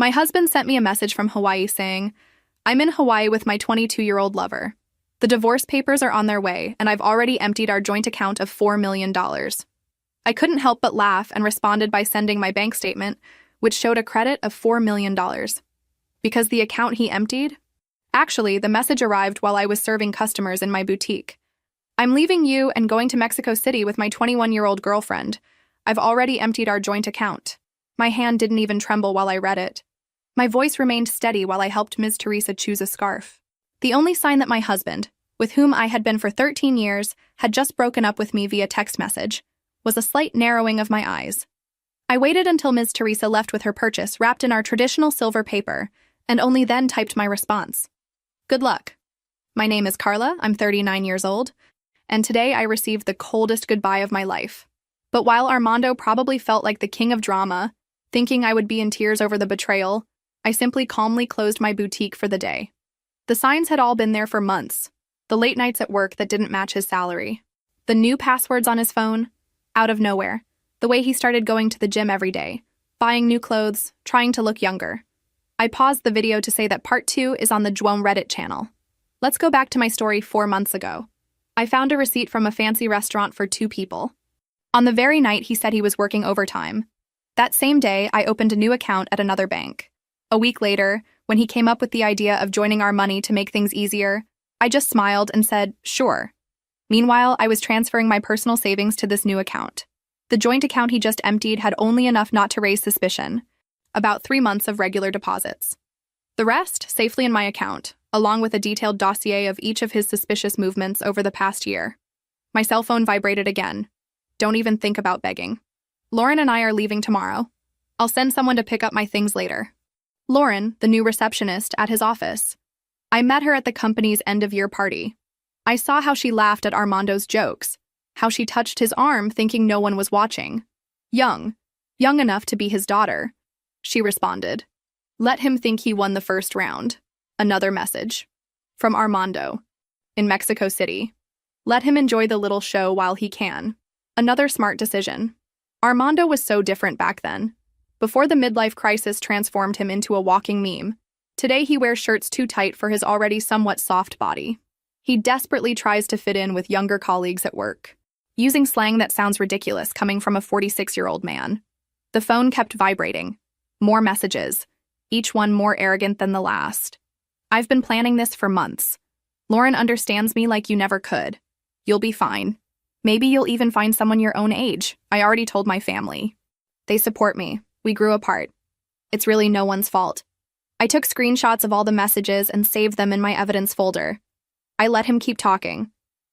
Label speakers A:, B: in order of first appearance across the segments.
A: My husband sent me a message from Hawaii saying, "I'm in Hawaii with my 22-year-old lover. The divorce papers are on their way, and I've already emptied our joint account of $4 million. I couldn't help but laugh and responded by sending my bank statement, which showed a credit of $4 million. Because the account he emptied? Actually, the message arrived while I was serving customers in my boutique. "I'm leaving you and going to Mexico City with my 21-year-old girlfriend. I've already emptied our joint account." My hand didn't even tremble while I read it. My voice remained steady while I helped Ms. Teresa choose a scarf. The only sign that my husband, with whom I had been for 13 years, had just broken up with me via text message, was a slight narrowing of my eyes. I waited until Ms. Teresa left with her purchase wrapped in our traditional silver paper, and only then typed my response. "Good luck. My name is Carla, I'm 39 years old, and today I received the coldest goodbye of my life." But while Armando probably felt like the king of drama, thinking I would be in tears over the betrayal, I simply calmly closed my boutique for the day. The signs had all been there for months. The late nights at work that didn't match his salary. The new passwords on his phone. Out of nowhere. The way he started going to the gym every day. Buying new clothes. Trying to look younger. I paused the video to say that part 2 is on the Reddit channel. Let's go back to my story 4 months ago. I found a receipt from a fancy restaurant for 2 people. On the very night he said he was working overtime. That same day, I opened a new account at another bank. A week later, when he came up with the idea of joining our money to make things easier, I just smiled and said, "Sure." Meanwhile, I was transferring my personal savings to this new account. The joint account he just emptied had only enough not to raise suspicion. About 3 months of regular deposits. The rest, safely in my account, along with a detailed dossier of each of his suspicious movements over the past year. My cell phone vibrated again. Don't even think about begging. "Lauren and I are leaving tomorrow. I'll send someone to pick up my things later." Lauren, the new receptionist at his office. I met her at the company's end-of-year party. I saw how she laughed at Armando's jokes, how she touched his arm thinking no one was watching. Young enough to be his daughter. She responded. "Let him think he won the first round." Another message. From Armando. In Mexico City. Let him enjoy the little show while he can. Another smart decision. Armando was so different back then. Before the midlife crisis transformed him into a walking meme. Today he wears shirts too tight for his already somewhat soft body. He desperately tries to fit in with younger colleagues at work, using slang that sounds ridiculous coming from a 46-year-old man. The phone kept vibrating. More messages, each one more arrogant than the last. "I've been planning this for months. Lauren understands me like you never could. You'll be fine. Maybe you'll even find someone your own age. I already told my family. They support me. We grew apart. It's really no one's fault." I took screenshots of all the messages and saved them in my evidence folder. I let him keep talking.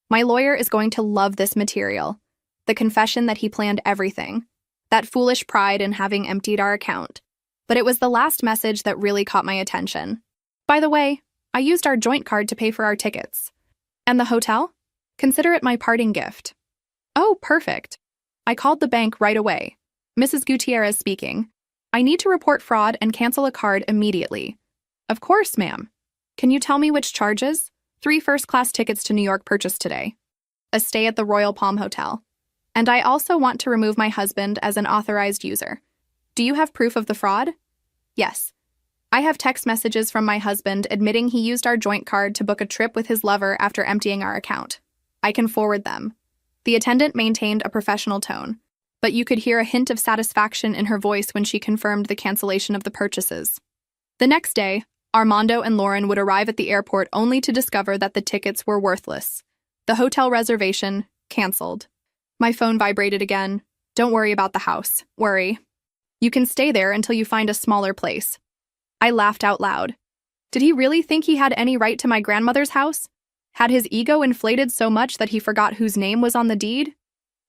A: My lawyer is going to love this material. The confession that he planned everything. That foolish pride in having emptied our account. But it was the last message that really caught my attention. "By the way, I used our joint card to pay for our tickets. And the hotel? Consider it my parting gift." "Oh, perfect." I called the bank right away. "Mrs. Gutierrez speaking. I need to report fraud and cancel a card immediately." "Of course, ma'am. Can you tell me which charges?" 3 first-class tickets to New York purchased today. A stay at the Royal Palm Hotel. "And I also want to remove my husband as an authorized user. Do you have proof of the fraud?" "Yes. I have text messages from my husband admitting he used our joint card to book a trip with his lover after emptying our account. I can forward them." The attendant maintained a professional tone, but you could hear a hint of satisfaction in her voice when she confirmed the cancellation of the purchases. The next day, Armando and Lauren would arrive at the airport only to discover that the tickets were worthless. The hotel reservation, canceled. My phone vibrated again. "Don't worry about the house. Worry. You can stay there until you find a smaller place." I laughed out loud. Did he really think he had any right to my grandmother's house? Had his ego inflated so much that he forgot whose name was on the deed?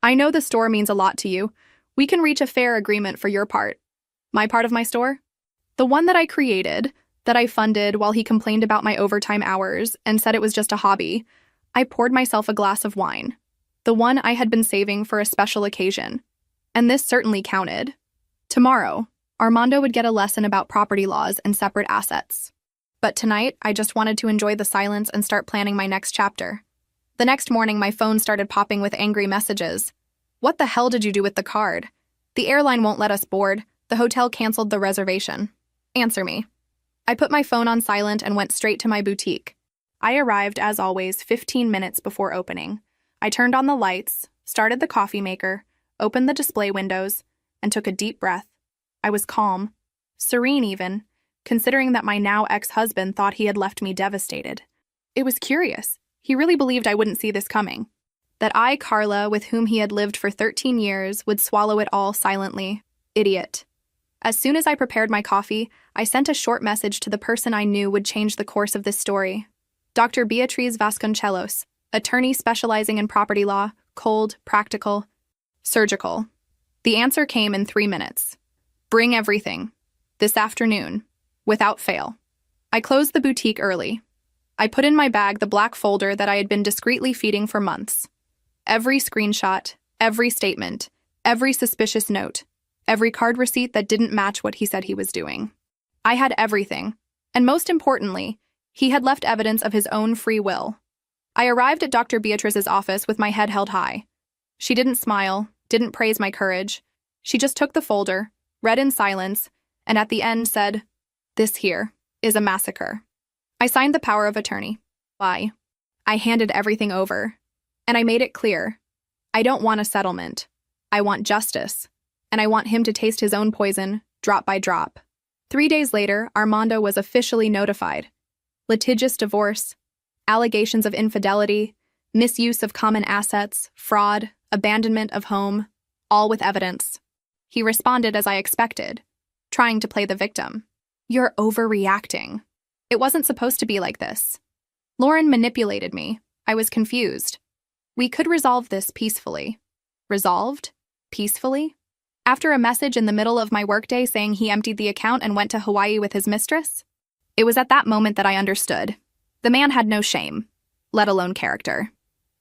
A: "I know the store means a lot to you. We can reach a fair agreement for your part." My part of my store? The one that I created, that I funded while he complained about my overtime hours and said it was just a hobby. I poured myself a glass of wine. The one I had been saving for a special occasion. And this certainly counted. Tomorrow, Armando would get a lesson about property laws and separate assets. But tonight, I just wanted to enjoy the silence and start planning my next chapter. The next morning, my phone started popping with angry messages. "What the hell did you do with the card? The airline won't let us board. The hotel canceled the reservation." Answer me. I put my phone on silent and went straight to my boutique. I arrived, as always, 15 minutes before opening. I turned on the lights, started the coffee maker, opened the display windows, and took a deep breath. I was calm, serene even, considering that my now ex-husband thought he had left me devastated. It was curious. He really believed I wouldn't see this coming. That I, Carla, with whom he had lived for 13 years, would swallow it all silently. Idiot. As soon as I prepared my coffee, I sent a short message to the person I knew would change the course of this story. Dr. Beatriz Vasconcelos, attorney specializing in property law, cold, practical, surgical. The answer came in 3 minutes. Bring everything. This afternoon. Without fail. I closed the boutique early. I put in my bag the black folder that I had been discreetly feeding for months. Every screenshot, every statement, every suspicious note, every card receipt that didn't match what he said he was doing. I had everything. And most importantly, he had left evidence of his own free will. I arrived at Dr. Beatriz's office with my head held high. She didn't smile, didn't praise my courage. She just took the folder, read in silence, and at the end said, "This here is a massacre." I signed the power of attorney. Why? I handed everything over. And I made it clear. I don't want a settlement. I want justice. And I want him to taste his own poison, drop by drop. 3 days later, Armando was officially notified. Litigious divorce, allegations of infidelity, misuse of common assets, fraud, abandonment of home, all with evidence. He responded as I expected, trying to play the victim. You're overreacting. It wasn't supposed to be like this. Lauren manipulated me. I was confused. We could resolve this peacefully. Resolved? Peacefully? After a message in the middle of my workday saying he emptied the account and went to Hawaii with his mistress? It was at that moment that I understood. The man had no shame, let alone character.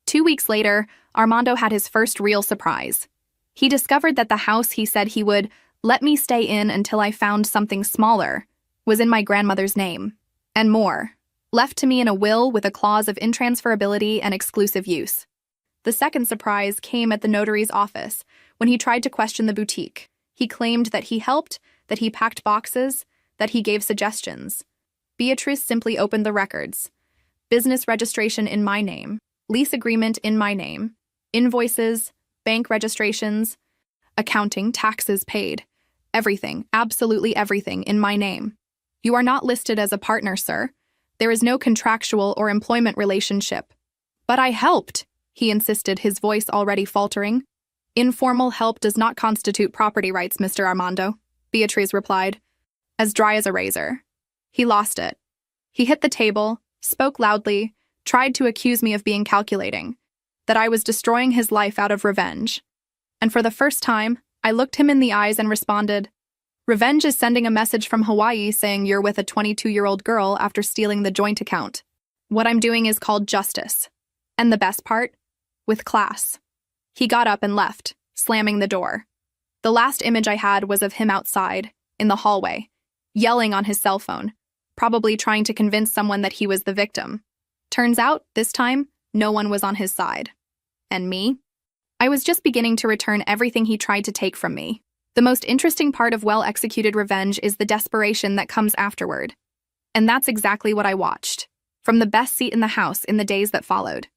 A: 2 weeks later, Armando had his first real surprise. He discovered that the house he said he would let me stay in until I found something smaller was in my grandmother's name. And more, left to me in a will with a clause of intransferability and exclusive use. The second surprise came at the notary's office when he tried to question the boutique. He claimed that he helped, that he packed boxes, that he gave suggestions. Beatrice simply opened the records. Business registration in my name, lease agreement in my name, invoices, bank registrations, accounting, taxes paid, everything, absolutely everything in my name. You are not listed as a partner, sir. There is no contractual or employment relationship. But I helped, he insisted, his voice already faltering. Informal help does not constitute property rights, Mr. Armando, Beatriz replied, as dry as a razor. He lost it. He hit the table, spoke loudly, tried to accuse me of being calculating, that I was destroying his life out of revenge. And for the first time, I looked him in the eyes and responded, "Revenge is sending a message from Hawaii saying you're with a 22-year-old girl after stealing the joint account. What I'm doing is called justice. And the best part? With class." He got up and left, slamming the door. The last image I had was of him outside, in the hallway, yelling on his cell phone, probably trying to convince someone that he was the victim. Turns out, this time, no one was on his side. And me? I was just beginning to return everything he tried to take from me. The most interesting part of well-executed revenge is the desperation that comes afterward. And that's exactly what I watched, from the best seat in the house in the days that followed.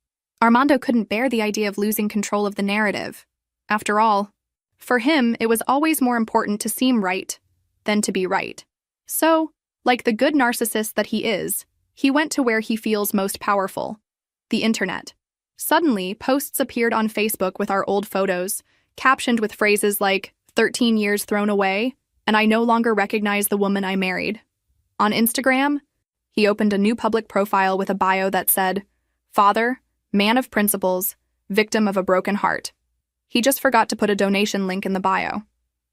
A: Armando couldn't bear the idea of losing control of the narrative. After all, for him, it was always more important to seem right than to be right. So, like the good narcissist that he is, he went to where he feels most powerful, the internet. Suddenly, posts appeared on Facebook with our old photos, captioned with phrases like, 13 years thrown away, and I no longer recognize the woman I married. On Instagram, he opened a new public profile with a bio that said, "Father, man of principles, victim of a broken heart." He just forgot to put a donation link in the bio.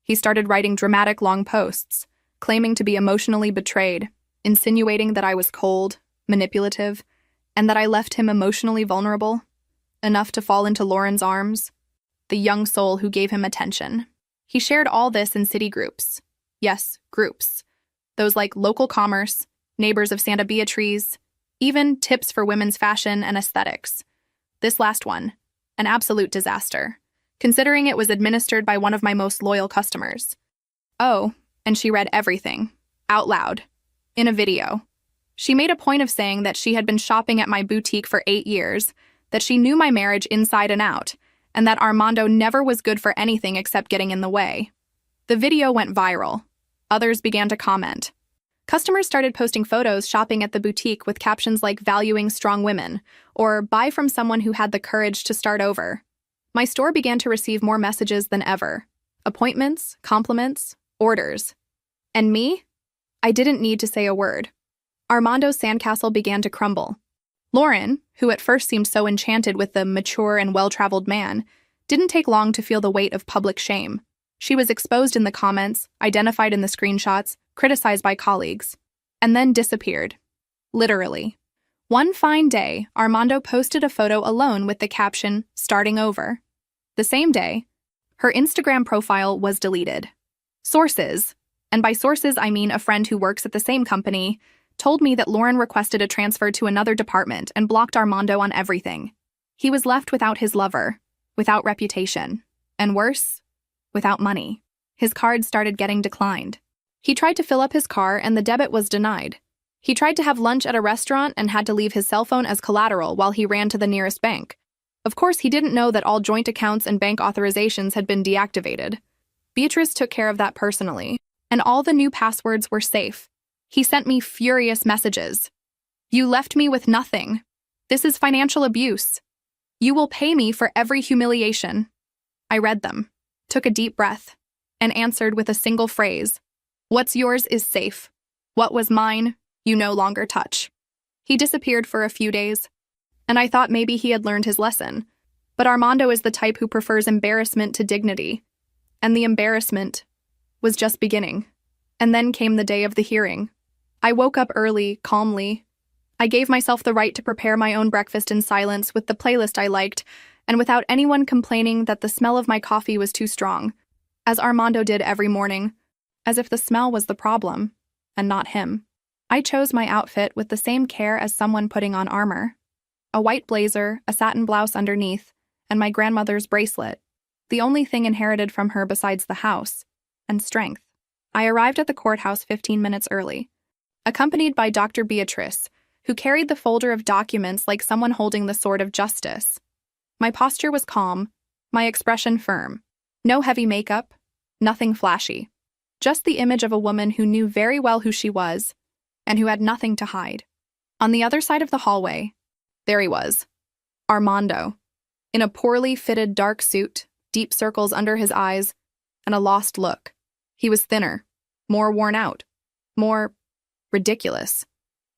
A: He started writing dramatic long posts, claiming to be emotionally betrayed, insinuating that I was cold, manipulative, and that I left him emotionally vulnerable, enough to fall into Lauren's arms, the young soul who gave him attention. He shared all this in city groups. Yes, groups. Those like local commerce, neighbors of Santa Beatriz, even tips for women's fashion and aesthetics. This last one, an absolute disaster, considering it was administered by one of my most loyal customers. Oh, and she read everything. out loud, in a video. She made a point of saying that she had been shopping at my boutique for 8 years, that she knew my marriage inside and out, and that Armando never was good for anything except getting in the way. The video went viral. Others began to comment. Customers started posting photos shopping at the boutique with captions like "valuing strong women" or "buy from someone who had the courage to start over." My store began to receive more messages than ever. Appointments, compliments, orders. And me? I didn't need to say a word. Armando's sandcastle began to crumble. Lauren, who at first seemed so enchanted with the mature and well-traveled man, didn't take long to feel the weight of public shame. She was exposed in the comments, identified in the screenshots, criticized by colleagues, and then disappeared. Literally. One fine day, Armando posted a photo alone with the caption, "Starting over." The same day, her Instagram profile was deleted. Sources, and by sources I mean a friend who works at the same company, told me that Lauren requested a transfer to another department and blocked Armando on everything. He was left without his lover, without reputation, and worse, without money. His cards started getting declined. He tried to fill up his car and the debit was denied. He tried to have lunch at a restaurant and had to leave his cell phone as collateral while he ran to the nearest bank. Of course, he didn't know that all joint accounts and bank authorizations had been deactivated. Beatrice took care of that personally, and all the new passwords were safe. He sent me furious messages. "You left me with nothing. This is financial abuse. You will pay me for every humiliation." I read them, took a deep breath, and answered with a single phrase. "What's yours is safe. What was mine, you no longer touch." He disappeared for a few days, and I thought maybe he had learned his lesson. But Armando is the type who prefers embarrassment to dignity, and the embarrassment was just beginning. And then came the day of the hearing. I woke up early, calmly. I gave myself the right to prepare my own breakfast in silence with the playlist I liked, and without anyone complaining that the smell of my coffee was too strong, as Armando did every morning, as if the smell was the problem, and not him. I chose my outfit with the same care as someone putting on armor. A white blazer, a satin blouse underneath, and my grandmother's bracelet, the only thing inherited from her besides the house, and strength. I arrived at the courthouse 15 minutes early, accompanied by Dr. Beatrice, who carried the folder of documents like someone holding the sword of justice. My posture was calm, my expression firm. No heavy makeup, nothing flashy. Just the image of a woman who knew very well who she was, and who had nothing to hide. On the other side of the hallway, there he was, Armando, in a poorly fitted dark suit, deep circles under his eyes, and a lost look. He was thinner, more worn out, more ridiculous.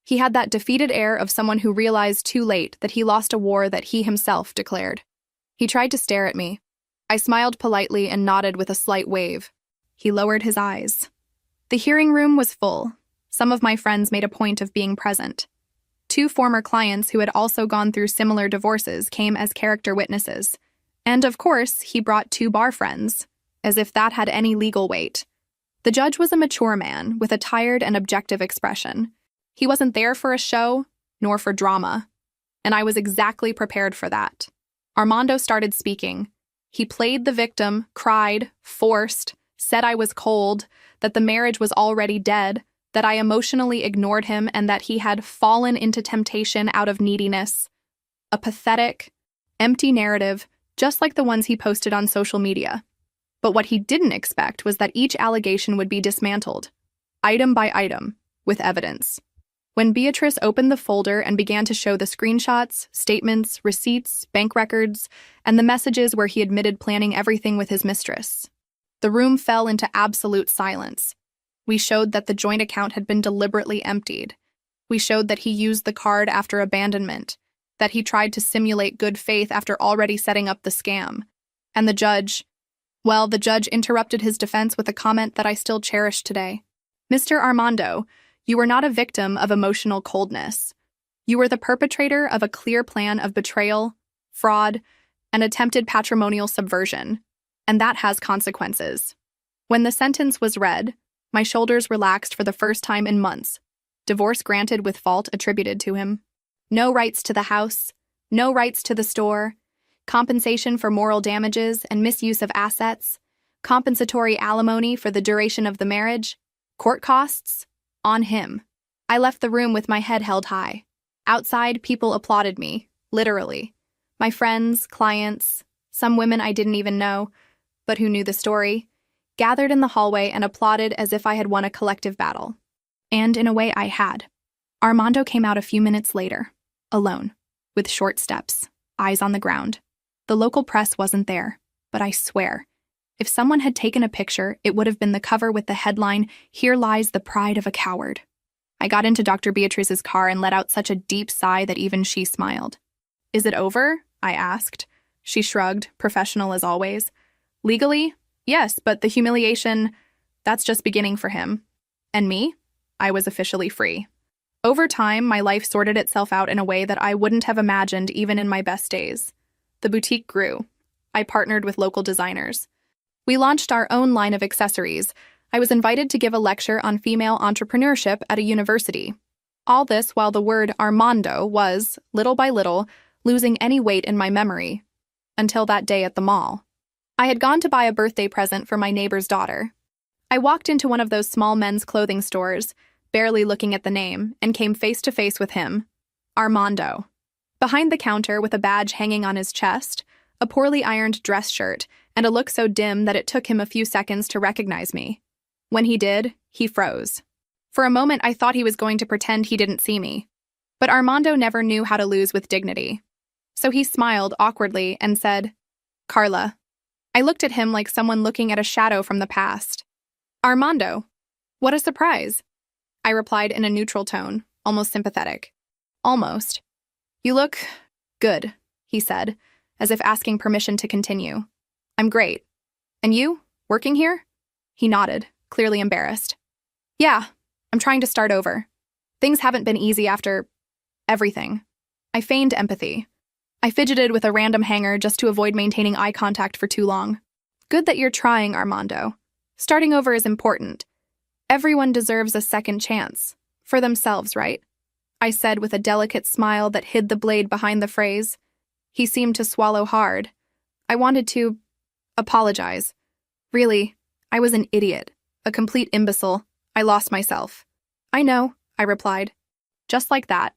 A: He had that defeated air of someone who realized too late that he lost a war that he himself declared. He tried to stare at me. I smiled politely and nodded with a slight wave. He lowered his eyes. The hearing room was full. Some of my friends made a point of being present. 2 former clients who had also gone through similar divorces came as character witnesses. And of course, he brought 2 bar friends, as if that had any legal weight. The judge was a mature man with a tired and objective expression. He wasn't there for a show, nor for drama, and I was exactly prepared for that. Armando started speaking. He played the victim, cried, forced, said I was cold, that the marriage was already dead, that I emotionally ignored him, and that he had fallen into temptation out of neediness. A pathetic, empty narrative, just like the ones he posted on social media. But what he didn't expect was that each allegation would be dismantled, item by item, with evidence. When Beatrice opened the folder and began to show the screenshots, statements, receipts, bank records, and the messages where he admitted planning everything with his mistress, the room fell into absolute silence. We showed that the joint account had been deliberately emptied. We showed that he used the card after abandonment, that he tried to simulate good faith after already setting up the scam. And the judge interrupted his defense with a comment that I still cherish today. "Mr. Armando, you were not a victim of emotional coldness. You were the perpetrator of a clear plan of betrayal, fraud, and attempted patrimonial subversion, and that has consequences." When the sentence was read, my shoulders relaxed for the first time in months. Divorce granted with fault attributed to him. No rights to the house, no rights to the store, compensation for moral damages and misuse of assets, compensatory alimony for the duration of the marriage, court costs, On him. I left the room with my head held high. Outside, people applauded me, literally. My friends, clients, some women I didn't even know, but who knew the story, gathered in the hallway and applauded as if I had won a collective battle. And in a way, I had. Armando came out a few minutes later, alone, with short steps, eyes on the ground. The local press wasn't there, but I swear, if someone had taken a picture, it would have been the cover with the headline, "Here lies the pride of a coward." I got into Dr. Beatrice's car and let out such a deep sigh that even she smiled. "Is it over?" I asked. She shrugged, professional as always. "Legally, yes, but the humiliation, that's just beginning for him. And me? I was officially free." Over time, my life sorted itself out in a way that I wouldn't have imagined even in my best days. The boutique grew. I partnered with local designers. We launched our own line of accessories. I was invited to give a lecture on female entrepreneurship at a university. All this while the word Armando was, little by little, losing any weight in my memory. Until that day at the mall. I had gone to buy a birthday present for my neighbor's daughter. I walked into one of those small men's clothing stores, barely looking at the name, and came face to face with him. Armando. Behind the counter, with a badge hanging on his chest, a poorly ironed dress shirt, and a look so dim that it took him a few seconds to recognize me. When he did, he froze. For a moment, I thought he was going to pretend he didn't see me. But Armando never knew how to lose with dignity. So he smiled awkwardly and said, "Carla." I looked at him like someone looking at a shadow from the past. "Armando, what a surprise." I replied in a neutral tone, almost sympathetic. "Almost." "You look good," he said, as if asking permission to continue. "I'm great. And you, working here?" He nodded, clearly embarrassed. "Yeah, I'm trying to start over. Things haven't been easy after everything." I feigned empathy. I fidgeted with a random hanger just to avoid maintaining eye contact for too long. "Good that you're trying, Armando. Starting over is important. Everyone deserves a second chance. For themselves, right?" I said with a delicate smile that hid the blade behind the phrase. He seemed to swallow hard. I wanted to apologize. Really, I was an idiot, a complete imbecile. I lost myself. "I know," I replied. Just like that.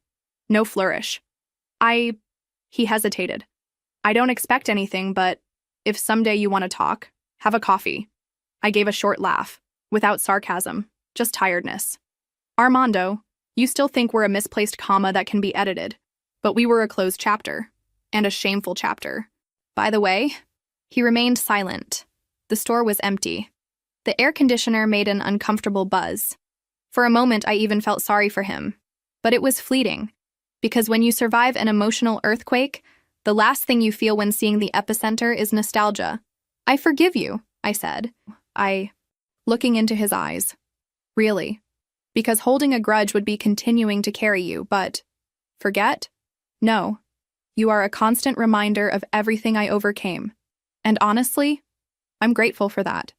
A: No flourish. He hesitated. "I don't expect anything, but if someday you want to talk, have a coffee." I gave a short laugh, without sarcasm, just tiredness. "Armando, you still think we're a misplaced comma that can be edited, but we were a closed chapter, and a shameful chapter. By the way," he remained silent. The store was empty. The air conditioner made an uncomfortable buzz. For a moment, I even felt sorry for him. But it was fleeting. Because when you survive an emotional earthquake, the last thing you feel when seeing the epicenter is nostalgia. "I forgive you," I said. Looking into his eyes. "Really? Because holding a grudge would be continuing to carry you, but forget? No. You are a constant reminder of everything I overcame. And honestly, I'm grateful for that."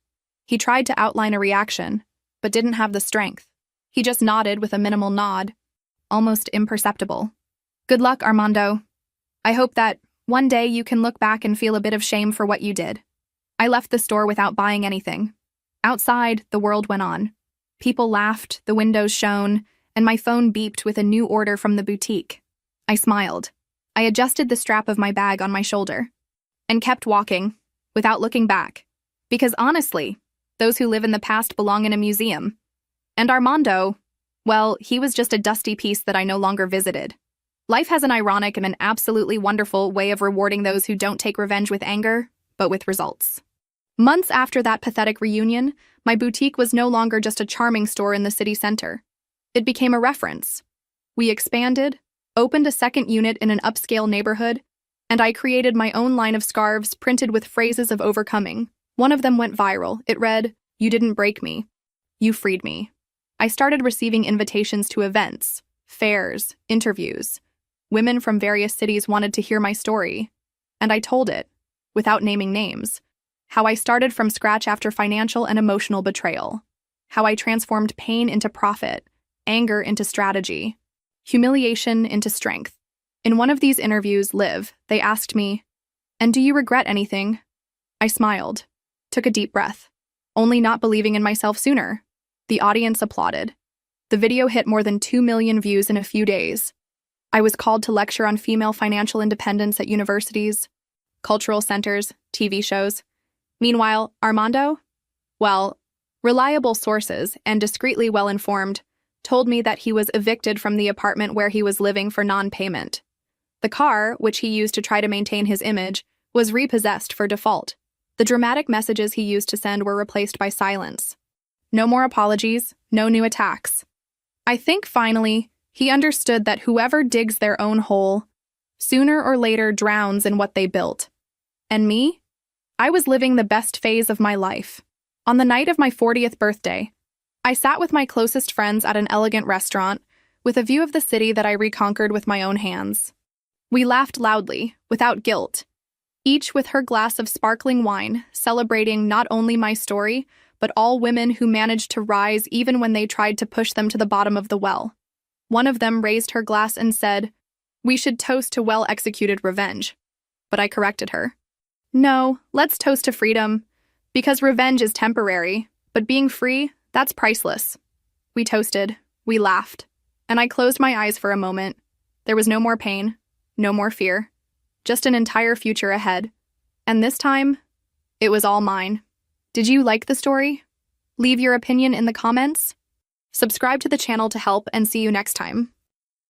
A: He tried to outline a reaction, but didn't have the strength. He just nodded with a minimal nod, almost imperceptible. "Good luck, Armando. I hope that one day you can look back and feel a bit of shame for what you did." I left the store without buying anything. Outside, the world went on. People laughed, the windows shone, and my phone beeped with a new order from the boutique. I smiled. I adjusted the strap of my bag on my shoulder and kept walking, without looking back. Because honestly, those who live in the past belong in a museum. And Armando, well, he was just a dusty piece that I no longer visited. Life has an ironic and an absolutely wonderful way of rewarding those who don't take revenge with anger, but with results. Months after that pathetic reunion, my boutique was no longer just a charming store in the city center. It became a reference. We expanded, opened a second unit in an upscale neighborhood, and I created my own line of scarves printed with phrases of overcoming. One of them went viral. It read, "You didn't break me. You freed me." I started receiving invitations to events, fairs, interviews. Women from various cities wanted to hear my story, and I told it, without naming names, how I started from scratch after financial and emotional betrayal, how I transformed pain into profit, anger into strategy, humiliation into strength. In one of these interviews, they asked me, "And do you regret anything?" I smiled, took a deep breath, only not believing in myself sooner. The audience applauded. The video hit more than 2 million views in a few days. I was called to lecture on female financial independence at universities, cultural centers, TV shows. Meanwhile, Armando? Well, reliable sources, and discreetly well-informed, told me that he was evicted from the apartment where he was living for non-payment. The car, which he used to try to maintain his image, was repossessed for default. The dramatic messages he used to send were replaced by silence. No more apologies, no new attacks. I think, finally, he understood that whoever digs their own hole, sooner or later drowns in what they built. And me? I was living the best phase of my life. On the night of my 40th birthday, I sat with my closest friends at an elegant restaurant, with a view of the city that I reconquered with my own hands. We laughed loudly, without guilt, each with her glass of sparkling wine, celebrating not only my story, but all women who managed to rise even when they tried to push them to the bottom of the well. One of them raised her glass and said, "We should toast to well-executed revenge." But I corrected her. "No, let's toast to freedom, because revenge is temporary, but being free, that's priceless." We toasted, we laughed, and I closed my eyes for a moment. There was no more pain, no more fear, just an entire future ahead. And this time, it was all mine. Did you like the story? Leave your opinion in the comments. Subscribe to the channel to help, and see you next time.